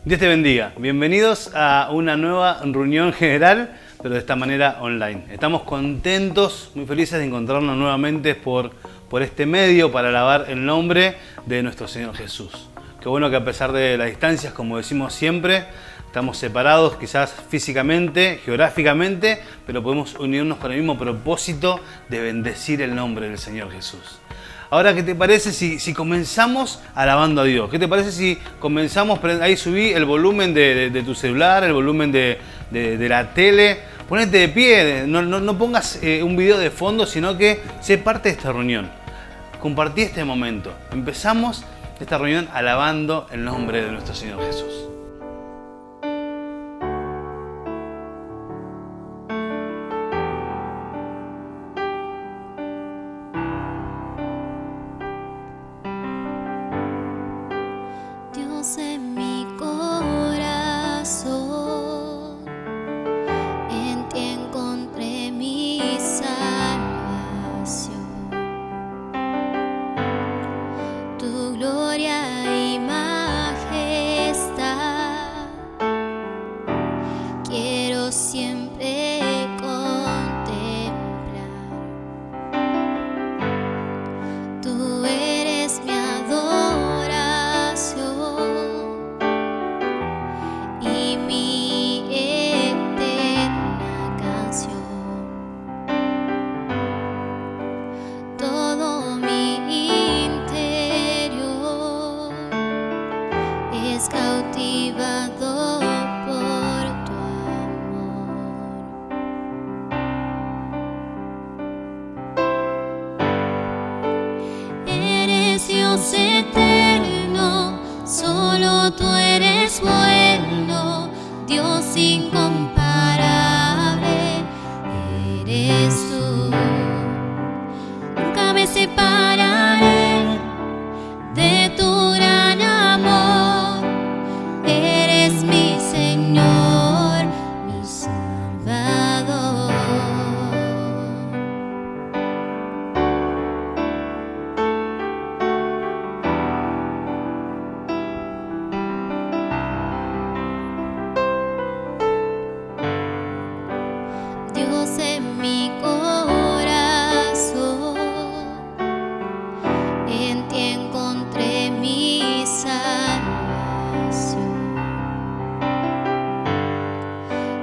Dios te bendiga. Bienvenidos a una nueva reunión general, pero de esta manera online. Estamos contentos, muy felices de encontrarnos nuevamente por este medio para alabar el nombre de nuestro Señor Jesús. Qué bueno que a pesar de las distancias, como decimos siempre, estamos separados quizás físicamente, geográficamente, pero podemos unirnos con el mismo propósito de bendecir el nombre del Señor Jesús. Ahora, ¿qué te parece si comenzamos alabando a Dios? ¿Qué te parece si comenzamos, ahí subí el volumen de tu celular, el volumen de la tele? Ponete de pie, no pongas un video de fondo, sino que sé parte de esta reunión. Compartí este momento. Empezamos esta reunión alabando el nombre de nuestro Señor Jesús. Dios en mi corazón, en ti encontré mi salvación. Tu gloria y majestad quiero siempre contemplar. Tú eres mi adoración y mi eterna canción. Todo mi interior es cautivado por tu amor. Eres Dios eterno, solo tú eres bueno, Dios incomparable, eres tú. Nunca me separaré de tu gran amor, eres mi Señor, mi Salvador. Dios en mi corazón, en ti encontré mi salvación.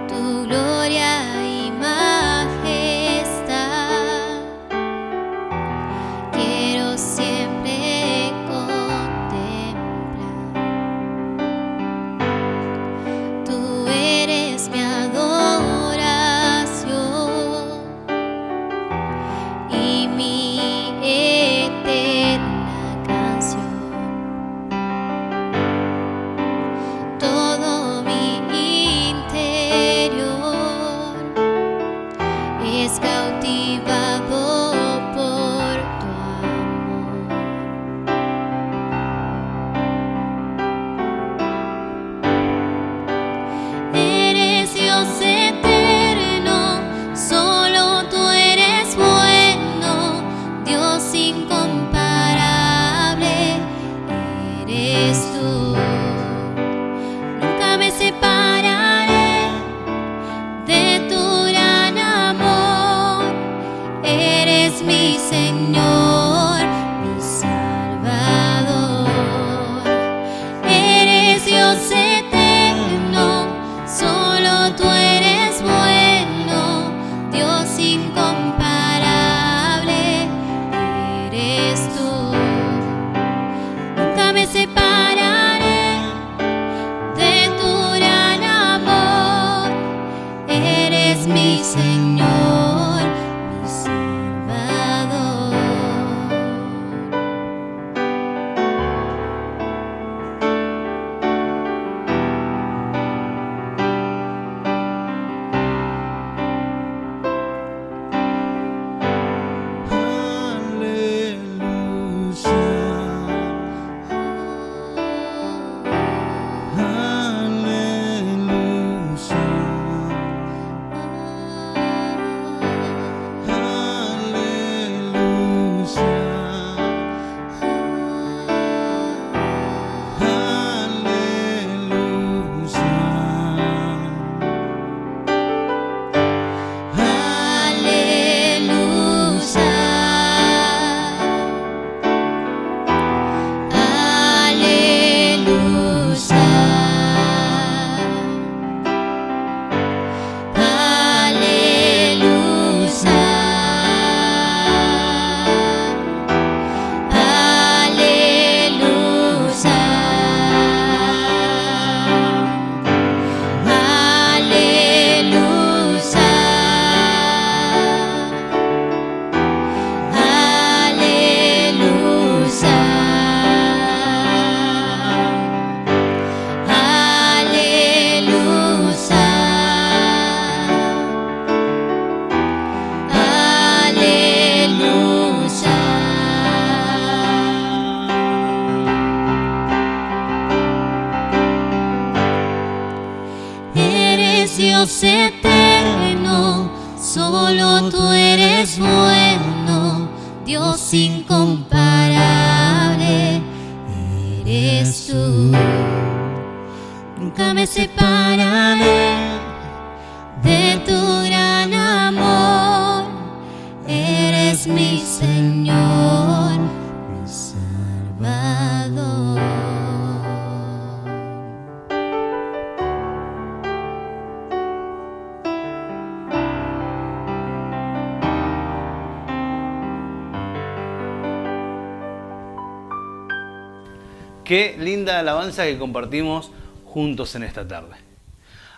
Tu gloria y majestad quiero siempre contemplar. Tú eres mi adoración y mi eterna canción. Todo mi interior es cautivado por tu amor. Eres Dios eterno, solo tú eres bueno, Dios incomparable, eres tú. Nunca me separaré de tu gran amor, eres mi Señor, mi Salvador. Eres Dios eterno, solo tú eres bueno, Dios incomparable, eres tú. Nunca me separaré de tu gran amor, eres mi Señor, mi Salvador. Qué linda alabanza que compartimos juntos en esta tarde.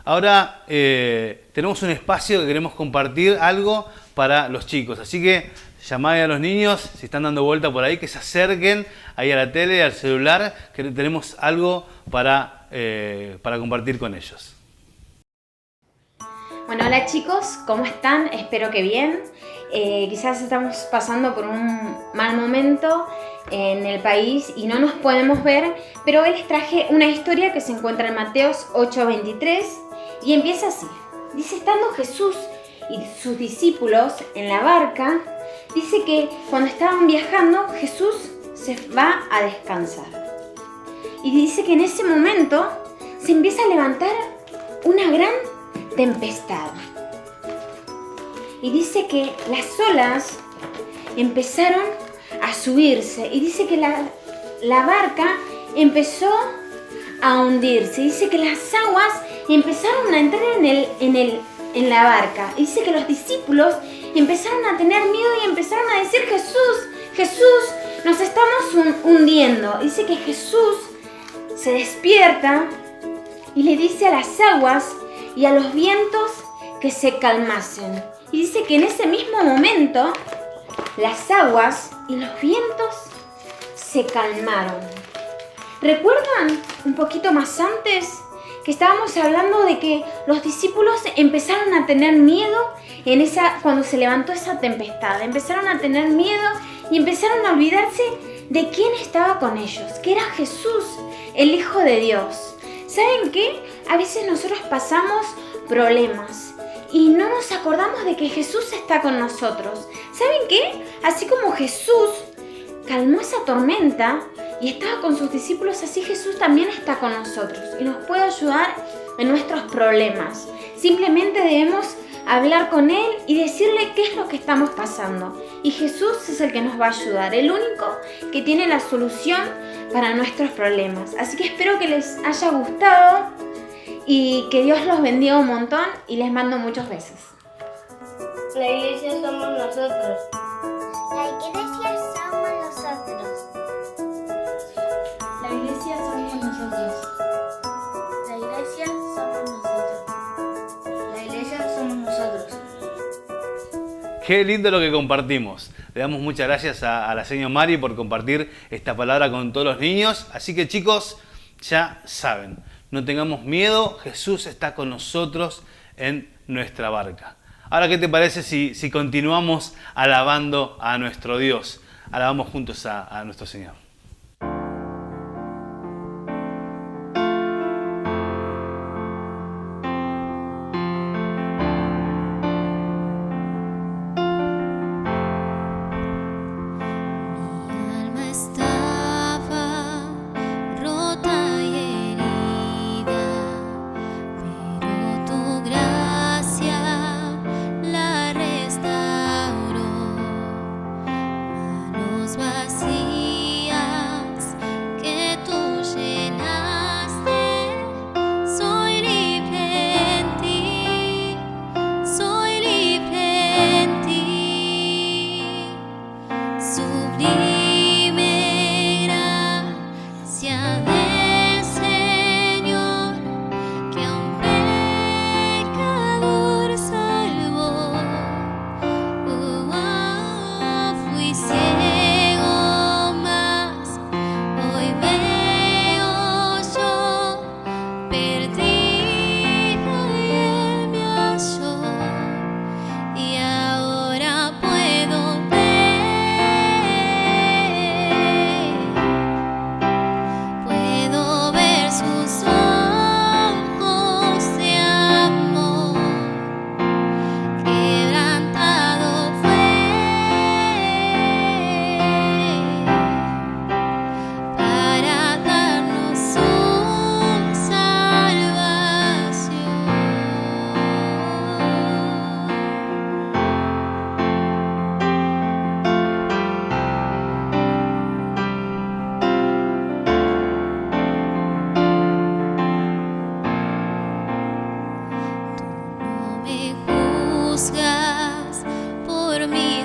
Ahora tenemos un espacio que queremos compartir algo para los chicos, así que llamad a los niños, si están dando vuelta por ahí, que se acerquen ahí a la tele, al celular, que tenemos algo para compartir con ellos. Bueno, hola chicos, ¿cómo están? Espero que bien. Quizás estamos pasando por un mal momento en el país y no nos podemos ver, pero hoy les traje una historia que se encuentra en Mateos 8:23 y empieza así. Dice, estando Jesús y sus discípulos en la barca, dice que cuando estaban viajando, Jesús se va a descansar. Y dice que en ese momento se empieza a levantar una gran tempestad. Y dice que las olas empezaron a subirse. Y dice que la barca empezó a hundirse. Dice que las aguas empezaron a entrar en la barca. Y dice que los discípulos empezaron a tener miedo y empezaron a decir, Jesús, nos estamos hundiendo. Dice que Jesús se despierta y le dice a las aguas y a los vientos que se calmasen. Y dice que en ese mismo momento las aguas y los vientos se calmaron. ¿Recuerdan un poquito más antes que estábamos hablando de que los discípulos empezaron a tener miedo cuando se levantó esa tempestad? Empezaron a tener miedo y empezaron a olvidarse de quién estaba con ellos, que era Jesús, el Hijo de Dios. ¿Saben qué? A veces nosotros pasamos problemas y no nos acordamos de que Jesús está con nosotros. ¿Saben qué? Así como Jesús calmó esa tormenta y estaba con sus discípulos, así Jesús también está con nosotros y nos puede ayudar en nuestros problemas. Simplemente debemos hablar con Él y decirle qué es lo que estamos pasando. Y Jesús es el que nos va a ayudar, el único que tiene la solución para nuestros problemas. Así que espero que les haya gustado y que Dios los bendiga un montón y les mando muchos besos. La iglesia somos nosotros. La iglesia somos nosotros. La iglesia somos nosotros. La iglesia somos nosotros. La iglesia somos nosotros. Qué lindo lo que compartimos. Le damos muchas gracias a la señora Mari por compartir esta palabra con todos los niños. Así que chicos, ya saben, no tengamos miedo, Jesús está con nosotros en nuestra barca. Ahora, ¿qué te parece si continuamos alabando a nuestro Dios? Alabamos juntos a nuestro Señor.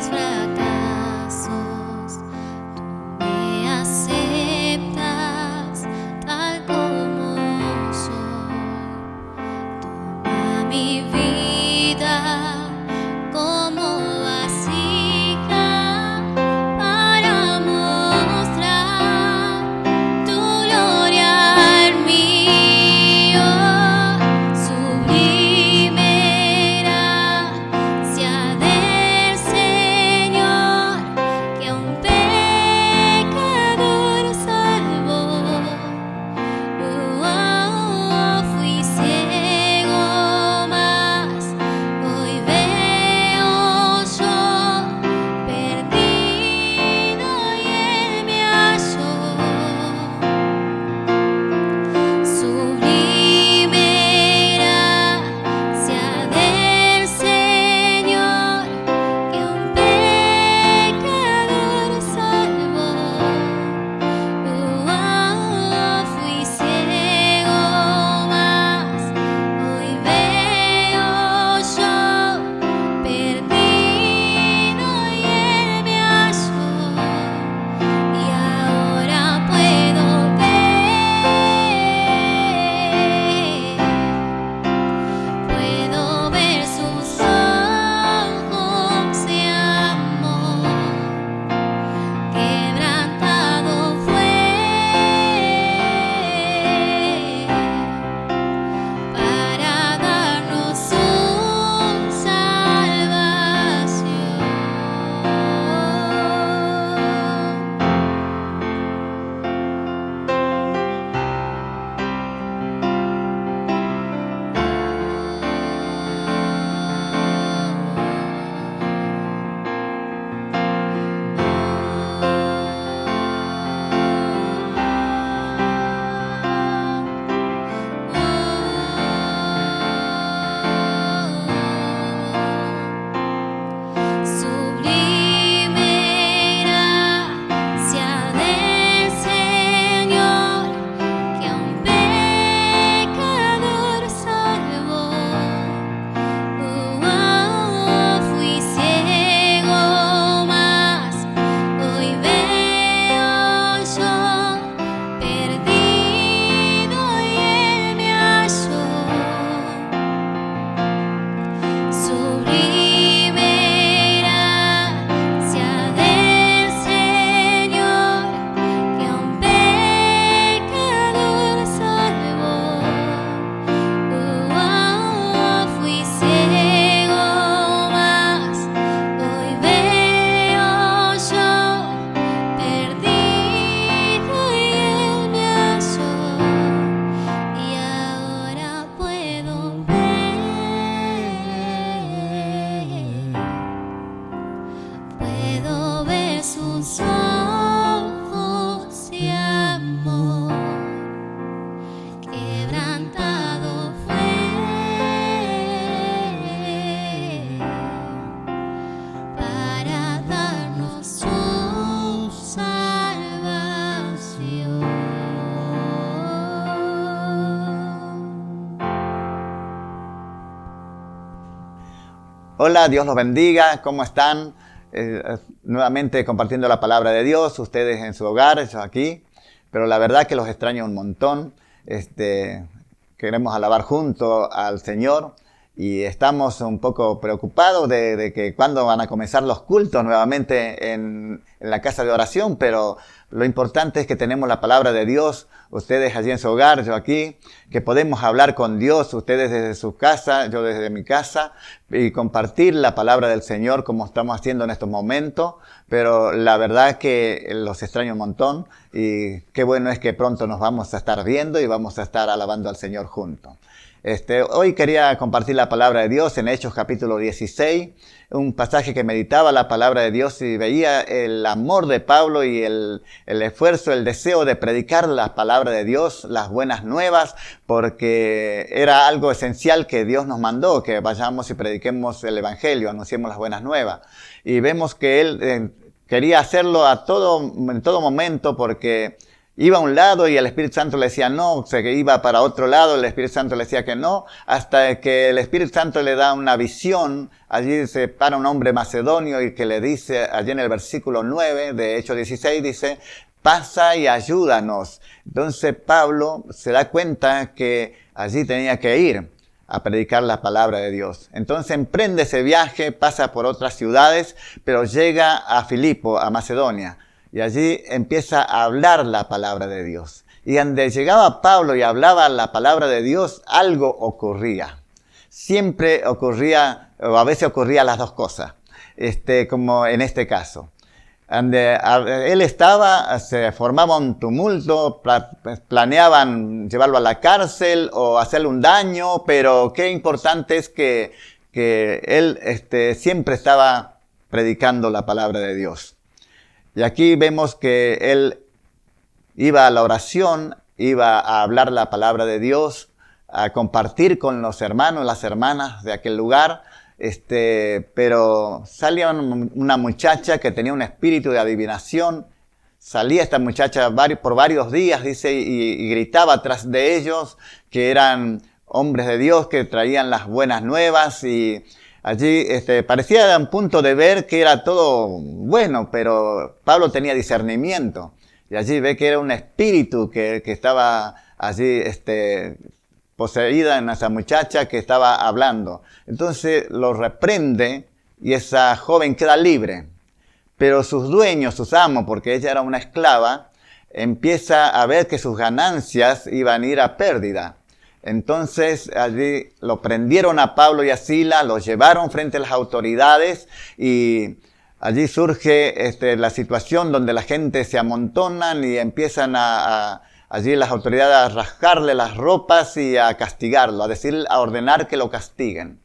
fracasos, tú me aceptas Hola, Dios los bendiga, ¿cómo están? Nuevamente compartiendo la palabra de Dios, ustedes en su hogar, yo aquí, pero la verdad que los extraño un montón. Queremos alabar junto al Señor y estamos un poco preocupados de que cuándo van a comenzar los cultos nuevamente en la casa de oración, pero lo importante es que tenemos la palabra de Dios, ustedes allí en su hogar, yo aquí, que podemos hablar con Dios, ustedes desde su casa, yo desde mi casa, y compartir la palabra del Señor como estamos haciendo en estos momentos, pero la verdad que los extraño un montón y qué bueno es que pronto nos vamos a estar viendo y vamos a estar alabando al Señor juntos. Hoy quería compartir la palabra de Dios en Hechos capítulo 16, un pasaje que meditaba la palabra de Dios y veía el amor de Pablo y el esfuerzo, el deseo de predicar la palabra de Dios, las buenas nuevas, porque era algo esencial que Dios nos mandó, que vayamos y prediquemos el Evangelio, anunciemos las buenas nuevas. Y vemos que él quería hacerlo en todo momento porque iba a un lado y el Espíritu Santo le decía no, se iba para otro lado, el Espíritu Santo le decía que no, hasta que el Espíritu Santo le da una visión. Allí se para un hombre macedonio y que le dice, allí en el versículo 9 de Hechos 16, dice, pasa y ayúdanos. Entonces Pablo se da cuenta que allí tenía que ir a predicar la palabra de Dios. Entonces emprende ese viaje, pasa por otras ciudades, pero llega a Filipo, a Macedonia. Y allí empieza a hablar la palabra de Dios. Y donde llegaba Pablo y hablaba la palabra de Dios, algo ocurría. Siempre ocurría, o a veces ocurría las dos cosas, como en este caso. Donde él estaba, se formaba un tumulto, planeaban llevarlo a la cárcel o hacerle un daño, pero qué importante es que él siempre estaba predicando la palabra de Dios. Y aquí vemos que él iba a la oración, iba a hablar la palabra de Dios, a compartir con los hermanos, las hermanas de aquel lugar, pero salía una muchacha que tenía un espíritu de adivinación. Salía esta muchacha por varios días, dice, y gritaba atrás de ellos que eran hombres de Dios que traían las buenas nuevas y allí parecía a un punto de ver que era todo bueno, pero Pablo tenía discernimiento. Y allí ve que era un espíritu que estaba allí poseída en esa muchacha que estaba hablando. Entonces lo reprende y esa joven queda libre. Pero sus dueños, sus amos, porque ella era una esclava, empieza a ver que sus ganancias iban a ir a pérdida. Entonces allí lo prendieron a Pablo y a Silas, los llevaron frente a las autoridades y allí surge la situación donde la gente se amontonan y empiezan allí las autoridades a rasgarle las ropas y a castigarlo, a ordenar que lo castiguen.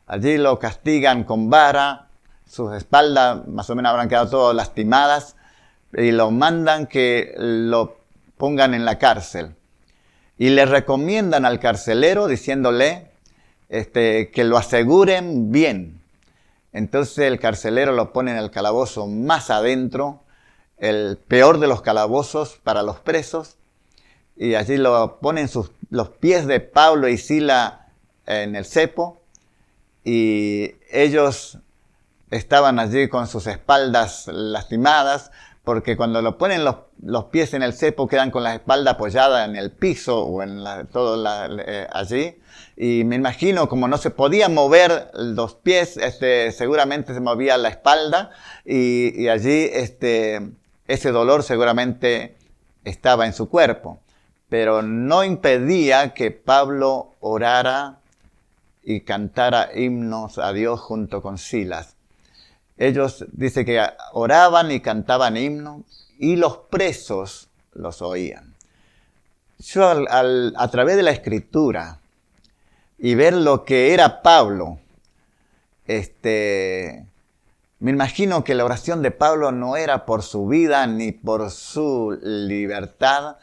Allí lo castigan con vara, sus espaldas más o menos habrán quedado todas lastimadas y lo mandan que lo pongan en la cárcel. Y le recomiendan al carcelero diciéndole que lo aseguren bien. Entonces el carcelero lo pone en el calabozo más adentro, el peor de los calabozos para los presos. Y allí lo ponen los pies de Pablo y Silas en el cepo. Y ellos estaban allí con sus espaldas lastimadas, porque cuando lo ponen los pies en el cepo quedan con la espalda apoyada en el piso o en allí. Y me imagino como no se podía mover los pies, seguramente se movía la espalda y allí ese dolor seguramente estaba en su cuerpo. Pero no impedía que Pablo orara y cantara himnos a Dios junto con Silas. Ellos dice que oraban y cantaban himnos y los presos los oían. Yo a través de la Escritura y ver lo que era Pablo, me imagino que la oración de Pablo no era por su vida ni por su libertad,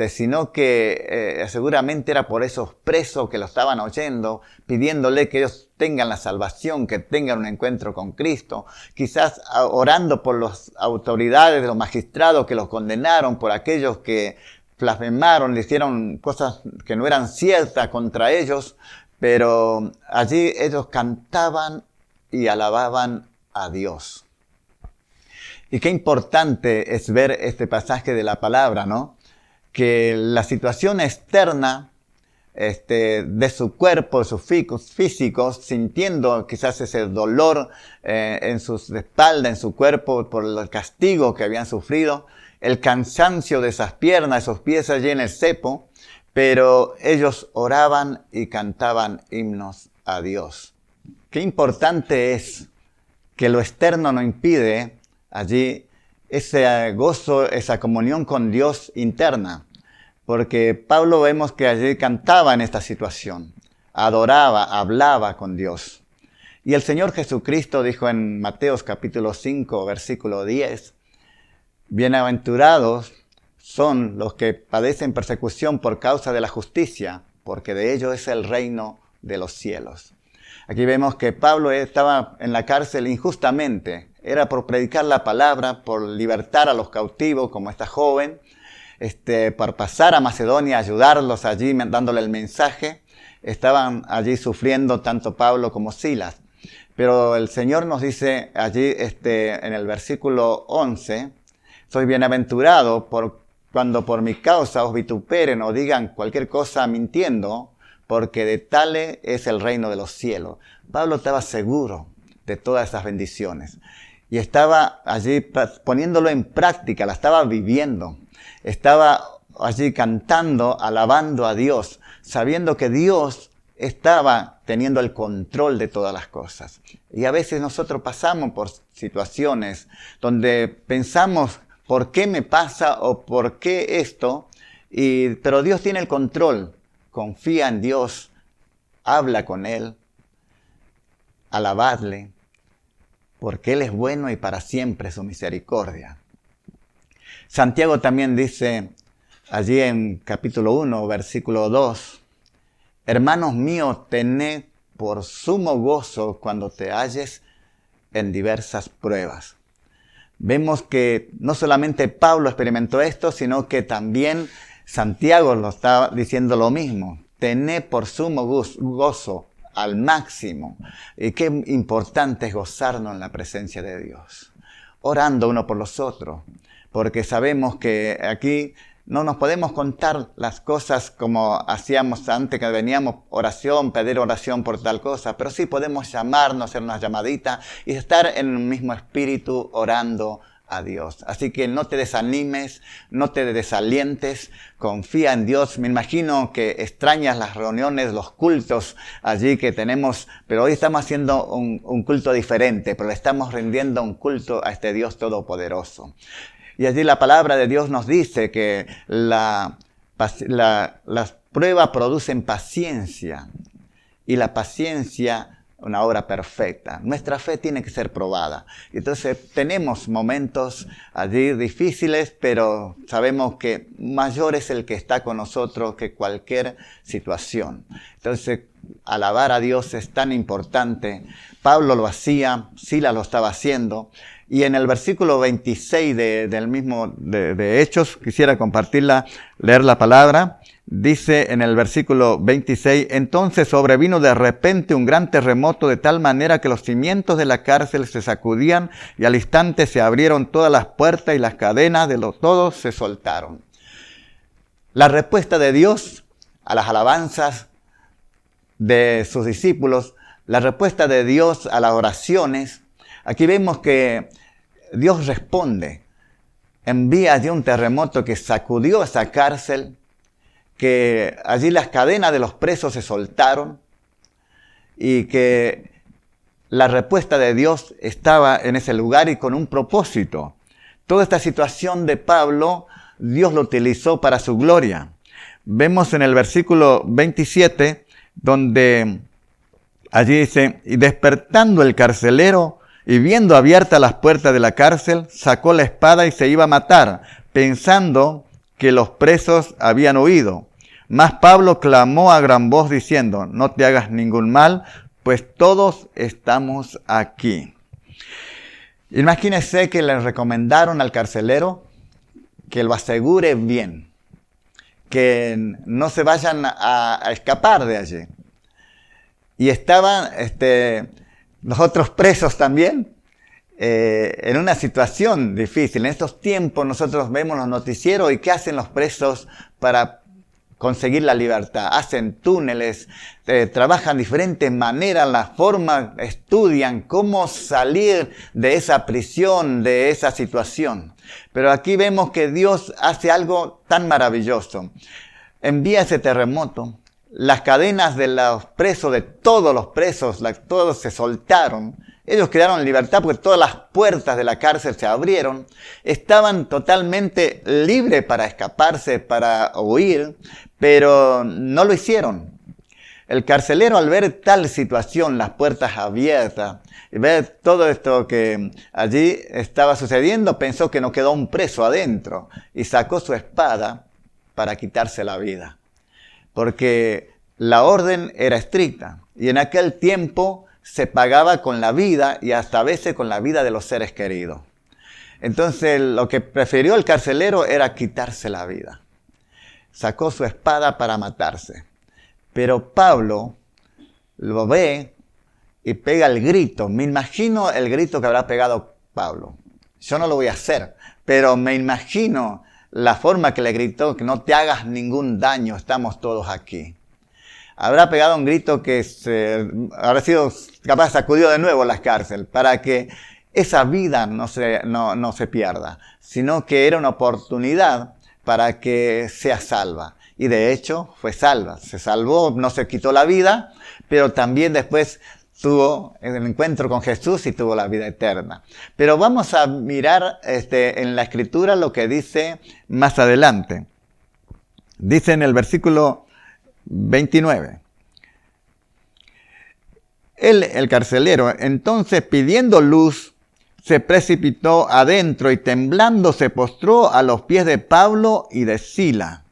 sino que seguramente era por esos presos que lo estaban oyendo, pidiéndole que ellos tengan la salvación, que tengan un encuentro con Cristo, quizás orando por las autoridades, los magistrados que los condenaron, por aquellos que blasfemaron, le hicieron cosas que no eran ciertas contra ellos, pero allí ellos cantaban y alababan a Dios. Y qué importante es ver este pasaje de la palabra, ¿no? Que la situación externa de su cuerpo, sus físicos, sintiendo quizás ese dolor en su espalda, en su cuerpo, por el castigo que habían sufrido, el cansancio de esas piernas, esos pies allí en el cepo, pero ellos oraban y cantaban himnos a Dios. Qué importante es que lo externo no impide allí ese gozo, esa comunión con Dios interna. Porque Pablo vemos que allí cantaba en esta situación, adoraba, hablaba con Dios. Y el Señor Jesucristo dijo en Mateos capítulo 5, versículo 10, bienaventurados son los que padecen persecución por causa de la justicia, porque de ellos es el reino de los cielos. Aquí vemos que Pablo estaba en la cárcel injustamente. Era por predicar la palabra, por libertar a los cautivos, como esta joven, para pasar a Macedonia, ayudarlos allí, dándole el mensaje. Estaban allí sufriendo tanto Pablo como Silas. Pero el Señor nos dice allí en el versículo 11, soy bienaventurado cuando por mi causa os vituperen o digan cualquier cosa mintiendo, porque de tal es el reino de los cielos. Pablo estaba seguro de todas esas bendiciones. Y estaba allí poniéndolo en práctica, la estaba viviendo. Estaba allí cantando, alabando a Dios, sabiendo que Dios estaba teniendo el control de todas las cosas. Y a veces nosotros pasamos por situaciones donde pensamos, ¿por qué me pasa o por qué esto? Pero Dios tiene el control. Confía en Dios, habla con Él, alabadle, porque Él es bueno y para siempre su misericordia. Santiago también dice allí en capítulo 1, versículo 2, hermanos míos, tened por sumo gozo cuando te halles en diversas pruebas. Vemos que no solamente Pablo experimentó esto, sino que también Santiago lo está diciendo lo mismo. Tened por sumo gozo al máximo. Y qué importante es gozarnos en la presencia de Dios. Orando uno por los otros. Porque sabemos que aquí no nos podemos contar las cosas como hacíamos antes, que veníamos pedir oración por tal cosa. Pero sí podemos llamarnos, hacer una llamadita y estar en el mismo espíritu orando a Dios. Así que no te desanimes, no te desalientes, confía en Dios. Me imagino que extrañas las reuniones, los cultos allí que tenemos, pero hoy estamos haciendo un culto diferente, pero le estamos rindiendo un culto a este Dios todopoderoso. Y allí la palabra de Dios nos dice que las pruebas producen paciencia y la paciencia una obra perfecta. Nuestra fe tiene que ser probada. Entonces tenemos momentos allí difíciles, pero sabemos que mayor es el que está con nosotros que cualquier situación. Entonces alabar a Dios es tan importante. Pablo lo hacía, Silas lo estaba haciendo. Y en el versículo 26 del mismo de Hechos, quisiera leer la palabra. Dice en el versículo 26, entonces sobrevino de repente un gran terremoto de tal manera que los cimientos de la cárcel se sacudían y al instante se abrieron todas las puertas y las cadenas de todos se soltaron. La respuesta de Dios a las alabanzas de sus discípulos, la respuesta de Dios a las oraciones, aquí vemos que Dios responde, envía allí un terremoto que sacudió esa cárcel, que allí las cadenas de los presos se soltaron y que la respuesta de Dios estaba en ese lugar y con un propósito. Toda esta situación de Pablo, Dios lo utilizó para su gloria. Vemos en el versículo 27, donde allí dice, y despertando el carcelero y viendo abiertas las puertas de la cárcel, sacó la espada y se iba a matar, pensando que los presos habían huido. Mas Pablo clamó a gran voz diciendo, no te hagas ningún mal, pues todos estamos aquí. Imagínense que le recomendaron al carcelero que lo asegure bien, que no se vayan a escapar de allí. Y estaban los otros presos también, en una situación difícil. En estos tiempos nosotros vemos los noticieros y ¿qué hacen los presos para conseguir la libertad? Hacen túneles, trabajan de diferentes maneras, las formas, estudian cómo salir de esa prisión, de esa situación. Pero aquí vemos que Dios hace algo tan maravilloso. Envía ese terremoto, las cadenas de los presos, de todos los presos, todos se soltaron. Ellos quedaron en libertad porque todas las puertas de la cárcel se abrieron. Estaban totalmente libres para escaparse, para huir, pero no lo hicieron. El carcelero, al ver tal situación, las puertas abiertas, y ver todo esto que allí estaba sucediendo, pensó que no quedó un preso adentro y sacó su espada para quitarse la vida. Porque la orden era estricta y en aquel tiempo se pagaba con la vida y hasta a veces con la vida de los seres queridos. Entonces lo que prefirió el carcelero era quitarse la vida. Sacó su espada para matarse. Pero Pablo lo ve y pega el grito. Me imagino el grito que habrá pegado Pablo. Yo no lo voy a hacer, pero me imagino la forma que le gritó, que no te hagas ningún daño, estamos todos aquí. Habrá pegado un grito que habrá sido capaz de sacudir de nuevo las cárceles para que esa vida no se pierda, sino que era una oportunidad para que sea salva. Y de hecho fue salva, se salvó, no se quitó la vida, pero también después tuvo el encuentro con Jesús y tuvo la vida eterna. Pero vamos a mirar en la Escritura lo que dice más adelante. Dice en el versículo 29. El carcelero, entonces pidiendo luz, se precipitó adentro y temblando se postró a los pies de Pablo y de Sila.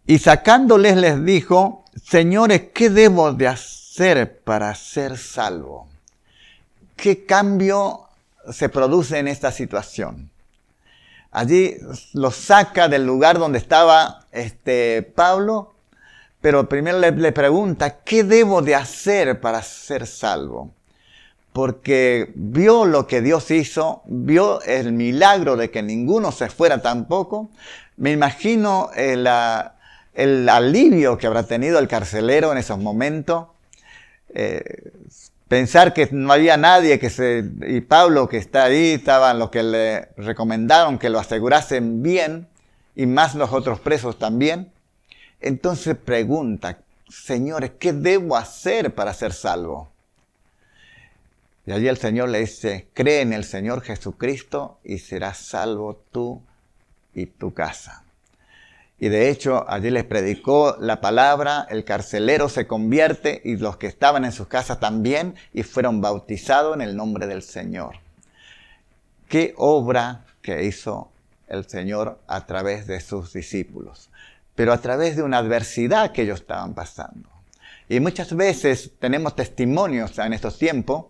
Y sacándoles les dijo, señores, ¿qué debo de hacer para ser salvo? ¿Qué cambio se produce en esta situación? Allí los saca del lugar donde estaba Pablo, pero primero le pregunta, ¿qué debo de hacer para ser salvo? Porque vio lo que Dios hizo, vio el milagro de que ninguno se fuera tampoco. Me imagino el alivio que habrá tenido el carcelero en esos momentos. Pensar que no había nadie y Pablo que está ahí, estaban los que le recomendaron que lo asegurasen bien, y más los otros presos también. Entonces pregunta, señores, ¿qué debo hacer para ser salvo? Y allí el Señor le dice, cree en el Señor Jesucristo y serás salvo tú y tu casa. Y de hecho, allí les predicó la palabra, el carcelero se convierte y los que estaban en sus casas también y fueron bautizados en el nombre del Señor. ¿Qué obra que hizo el Señor a través de sus discípulos? Pero a través de una adversidad que ellos estaban pasando. Y muchas veces tenemos testimonios en estos tiempos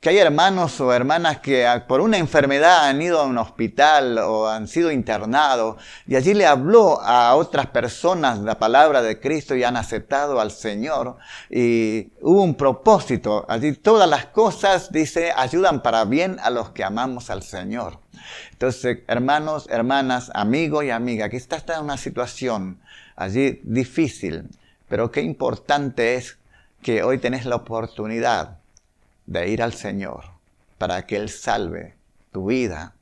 que hay hermanos o hermanas que por una enfermedad han ido a un hospital o han sido internados y allí le habló a otras personas la palabra de Cristo y han aceptado al Señor y hubo un propósito. Allí todas las cosas, dice, ayudan para bien a los que amamos al Señor. Entonces, hermanos, hermanas, amigos y amigas, aquí está en una situación allí difícil, pero qué importante es que hoy tenés la oportunidad de ir al Señor para que Él salve tu vida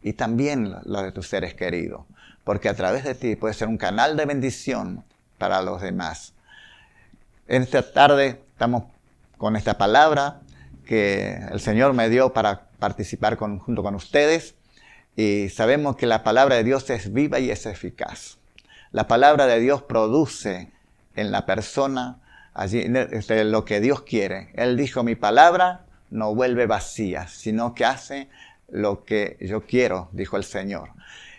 y también la de tus seres queridos. Porque a través de ti puede ser un canal de bendición para los demás. En esta tarde estamos con esta palabra que el Señor me dio para participar junto con ustedes. Y sabemos que la palabra de Dios es viva y es eficaz. La palabra de Dios produce en la persona allí lo que Dios quiere. Él dijo, mi palabra no vuelve vacía, sino que hace lo que yo quiero, dijo el Señor.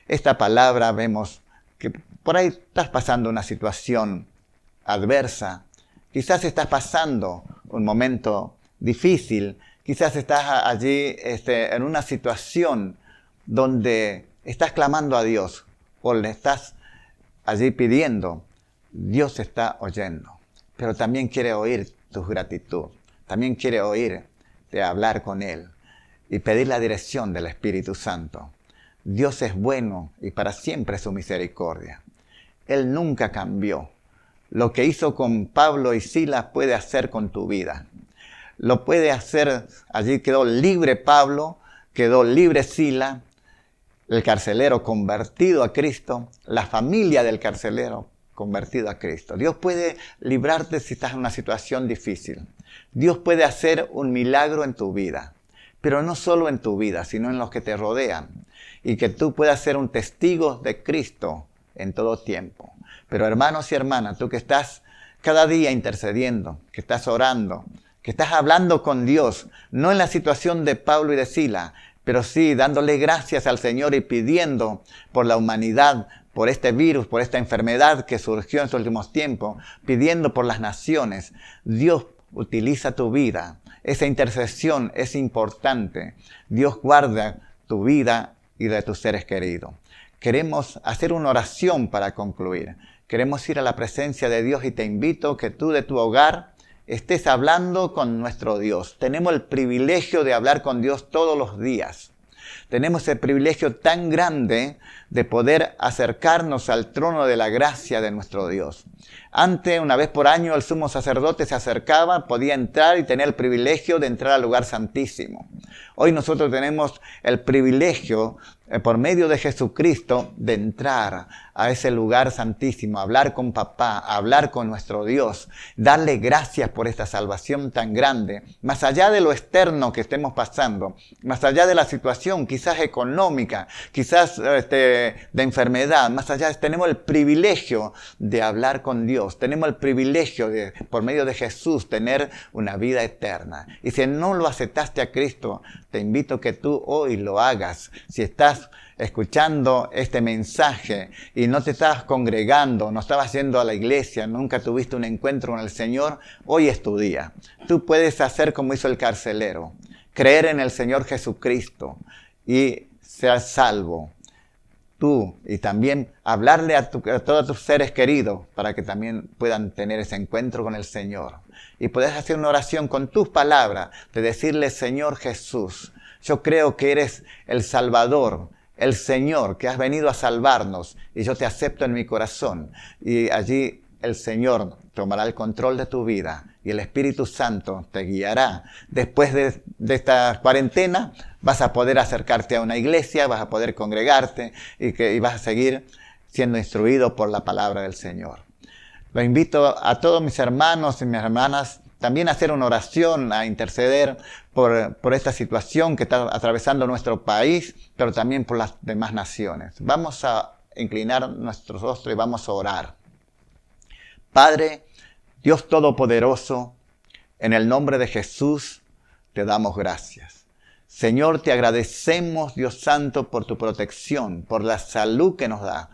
Esta palabra vemos que por ahí estás pasando una situación adversa. Quizás estás pasando un momento difícil. Quizás estás allí en una situación donde estás clamando a Dios o le estás allí pidiendo. Dios está oyendo, pero también quiere oír tu gratitud. también quiere oír de hablar con Él y pedir la dirección del Espíritu Santo. Dios es bueno y para siempre es su misericordia. Él nunca cambió. Lo que hizo con Pablo y Silas puede hacer con tu vida. Lo puede hacer, allí quedó libre Pablo, quedó libre Silas, el carcelero convertido a Cristo, la familia del carcelero convertido a Cristo. Dios puede librarte si estás en una situación difícil. Dios puede hacer un milagro en tu vida, pero no solo en tu vida, sino en los que te rodean. Y que tú puedas ser un testigo de Cristo en todo tiempo. Pero hermanos y hermanas, tú que estás cada día intercediendo, que estás orando, que estás hablando con Dios, no en la situación de Pablo y de Silas, pero sí dándole gracias al Señor y pidiendo por la humanidad, por este virus, por esta enfermedad que surgió en estos últimos tiempos, pidiendo por las naciones. Dios utiliza tu vida. Esa intercesión es importante. Dios guarda tu vida y de tus seres queridos. Queremos hacer una oración para concluir. Queremos ir a la presencia de Dios y te invito que tú de tu hogar estés hablando con nuestro Dios. Tenemos el privilegio de hablar con Dios todos los días. Tenemos el privilegio tan grande de poder acercarnos al trono de la gracia de nuestro Dios. Antes, una vez por año, el sumo sacerdote se acercaba, podía entrar y tener el privilegio de entrar al lugar santísimo. Hoy nosotros tenemos el privilegio, por medio de Jesucristo, de entrar a ese lugar santísimo, hablar con papá, hablar con nuestro Dios, darle gracias por esta salvación tan grande, más allá de lo externo que estemos pasando, más allá de la situación quizás económica, quizás de enfermedad, más allá, tenemos el privilegio de hablar con Dios, tenemos el privilegio de, por medio de Jesús, tener una vida eterna. Y si no lo aceptaste a Cristo, te invito que tú hoy lo hagas. Si estás escuchando este mensaje y no te estabas congregando, no estabas yendo a la iglesia, nunca tuviste un encuentro con el Señor, hoy es tu día. Tú puedes hacer como hizo el carcelero, creer en el Señor Jesucristo y ser salvo. Tú y también hablarle a todos tus seres queridos para que también puedan tener ese encuentro con el Señor. Y puedes hacer una oración con tus palabras de decirle: Señor Jesús, yo creo que eres el Salvador, el Señor, que has venido a salvarnos y yo te acepto en mi corazón. Y allí el Señor tomará el control de tu vida y el Espíritu Santo te guiará. Después de esta cuarentena vas a poder acercarte a una iglesia, vas a poder congregarte y vas a seguir siendo instruido por la palabra del Señor. Lo invito a todos mis hermanos y mis hermanas también a hacer una oración, a interceder por esta situación que está atravesando nuestro país, pero también por las demás naciones. Vamos a inclinar nuestros rostros y vamos a orar. Padre, Dios Todopoderoso, en el nombre de Jesús te damos gracias. Señor, te agradecemos, Dios Santo, por tu protección, por la salud que nos da,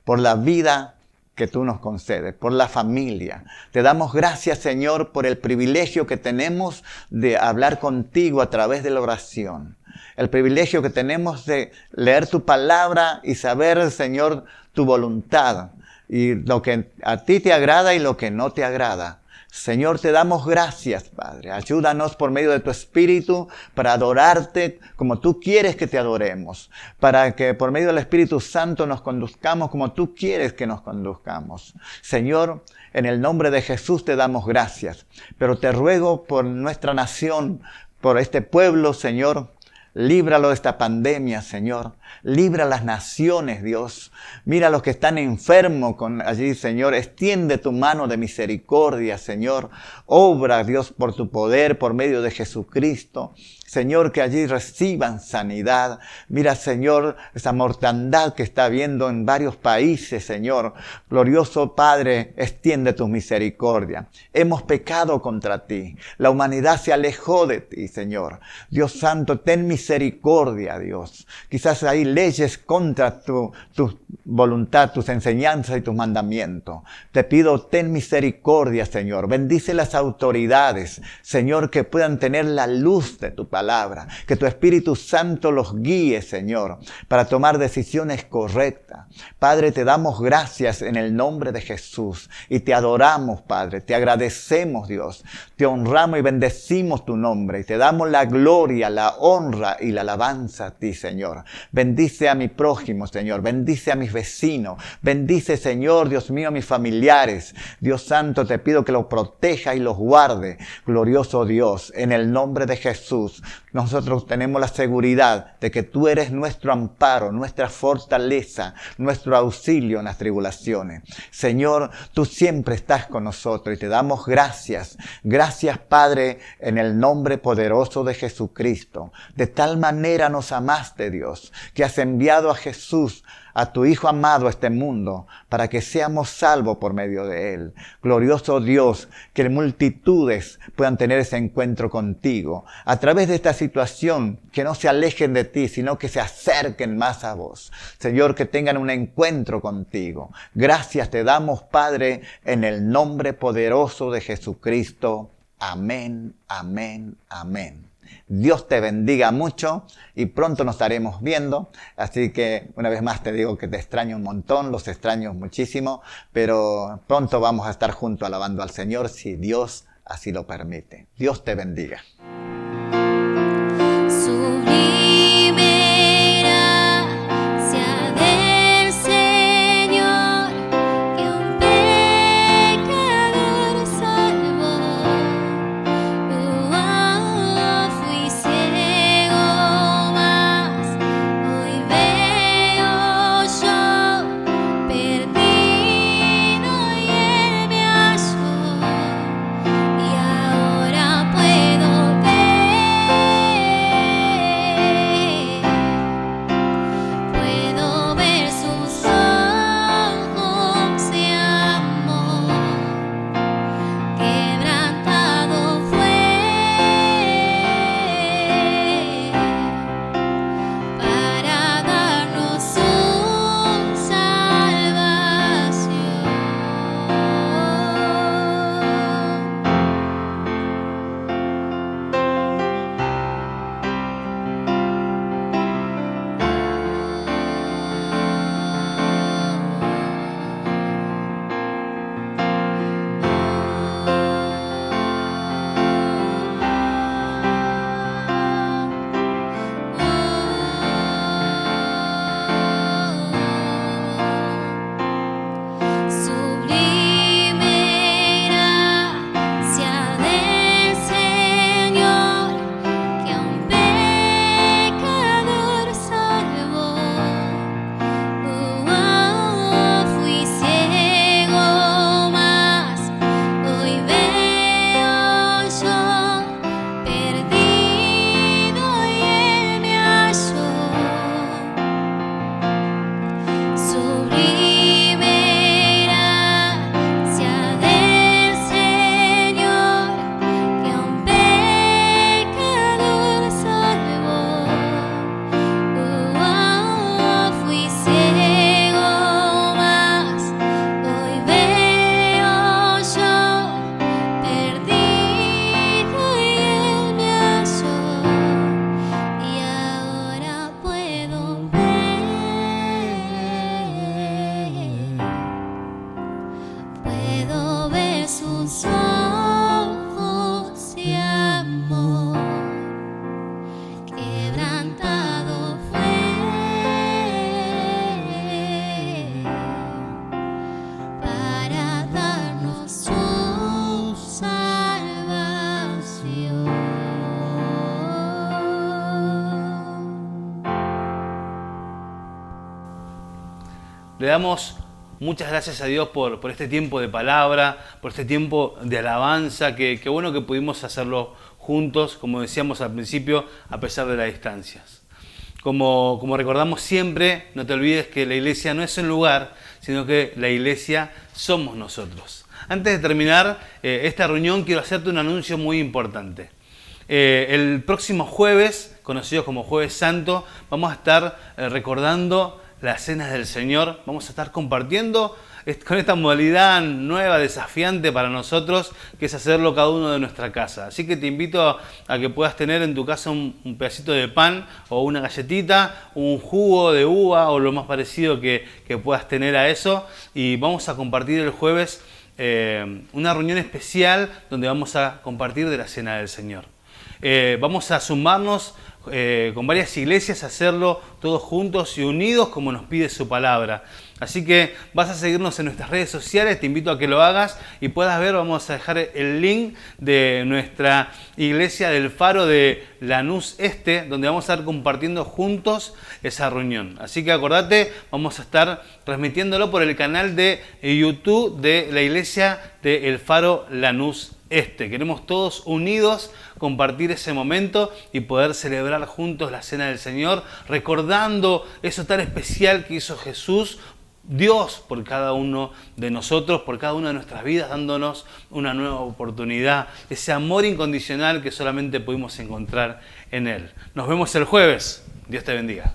por la vida que tú nos concedes, por la familia. Te damos gracias, Señor, por el privilegio que tenemos de hablar contigo a través de la oración. El privilegio que tenemos de leer tu palabra y saber, Señor, tu voluntad y lo que a ti te agrada y lo que no te agrada. Señor, te damos gracias, Padre. Ayúdanos por medio de tu Espíritu para adorarte como tú quieres que te adoremos. Para que por medio del Espíritu Santo nos conduzcamos como tú quieres que nos conduzcamos. Señor, en el nombre de Jesús te damos gracias. Pero te ruego por nuestra nación, por este pueblo, Señor. Líbralo de esta pandemia, Señor. Libra a las naciones, Dios. Mira a los que están enfermos allí, Señor. Extiende tu mano de misericordia, Señor. Obra, Dios, por tu poder, por medio de Jesucristo. Señor, que allí reciban sanidad. Mira, Señor, esa mortandad que está habiendo en varios países, Señor. Glorioso Padre, extiende tu misericordia. Hemos pecado contra ti. La humanidad se alejó de ti, Señor. Dios Santo, ten misericordia misericordia, Dios. Quizás hay leyes contra tu voluntad, tus enseñanzas y tus mandamientos. Te pido, ten misericordia, Señor. Bendice las autoridades, Señor, que puedan tener la luz de tu palabra. Que tu Espíritu Santo los guíe, Señor, para tomar decisiones correctas. Padre, te damos gracias en el nombre de Jesús y te adoramos, Padre. Te agradecemos, Dios. Te honramos y bendecimos tu nombre y te damos la gloria, la honra y la alabanza a ti, Señor. Bendice a mi prójimo, Señor. Bendice a mis vecinos. Bendice, Señor, Dios mío, a mis familiares. Dios Santo, te pido que los proteja y los guarde. Glorioso Dios, en el nombre de Jesús, nosotros tenemos la seguridad de que tú eres nuestro amparo, nuestra fortaleza, nuestro auxilio en las tribulaciones. Señor, tú siempre estás con nosotros y te damos gracias. Gracias, Padre, en el nombre poderoso de Jesucristo. De tal manera nos amaste, Dios, que has enviado a Jesús, a tu Hijo amado, a este mundo, para que seamos salvos por medio de Él. Glorioso Dios, que multitudes puedan tener ese encuentro contigo. A través de esta situación, que no se alejen de ti, sino que se acerquen más a vos. Señor, que tengan un encuentro contigo. Gracias te damos, Padre, en el nombre poderoso de Jesucristo. Amén, amén, amén. Dios te bendiga mucho y pronto nos estaremos viendo. Así que una vez más te digo que te extraño un montón, los extraño muchísimo, pero pronto vamos a estar juntos alabando al Señor si Dios así lo permite. Dios te bendiga. Le damos muchas gracias a Dios por este tiempo de palabra, por este tiempo de alabanza, que bueno que pudimos hacerlo juntos, como decíamos al principio, a pesar de las distancias. Como recordamos siempre, no te olvides que la iglesia no es un lugar, sino que la iglesia somos nosotros. Antes de terminar esta reunión, quiero hacerte un anuncio muy importante. El próximo jueves conocidos como Jueves Santo, vamos a estar recordando las cenas del Señor. Vamos a estar compartiendo con esta modalidad nueva, desafiante para nosotros, que es hacerlo cada uno de nuestra casa. Así que te invito a que puedas tener en tu casa un pedacito de pan o una galletita, un jugo de uva o lo más parecido que puedas tener a eso. Y vamos a compartir el jueves una reunión especial donde vamos a compartir de la Cena del Señor. Vamos a sumarnos con varias iglesias, a hacerlo todos juntos y unidos como nos pide su palabra. Así que vas a seguirnos en nuestras redes sociales, te invito a que lo hagas y puedas ver, vamos a dejar el link de nuestra iglesia del Faro de Lanús Este, donde vamos a estar compartiendo juntos esa reunión. Así que acordate, vamos a estar transmitiéndolo por el canal de YouTube de la iglesia del Faro Lanús Este. Queremos todos unidos compartir ese momento y poder celebrar juntos la Cena del Señor, recordando eso tan especial que hizo Jesús, Dios, por cada uno de nosotros, por cada una de nuestras vidas, dándonos una nueva oportunidad, ese amor incondicional que solamente pudimos encontrar en Él. Nos vemos el jueves. Dios te bendiga.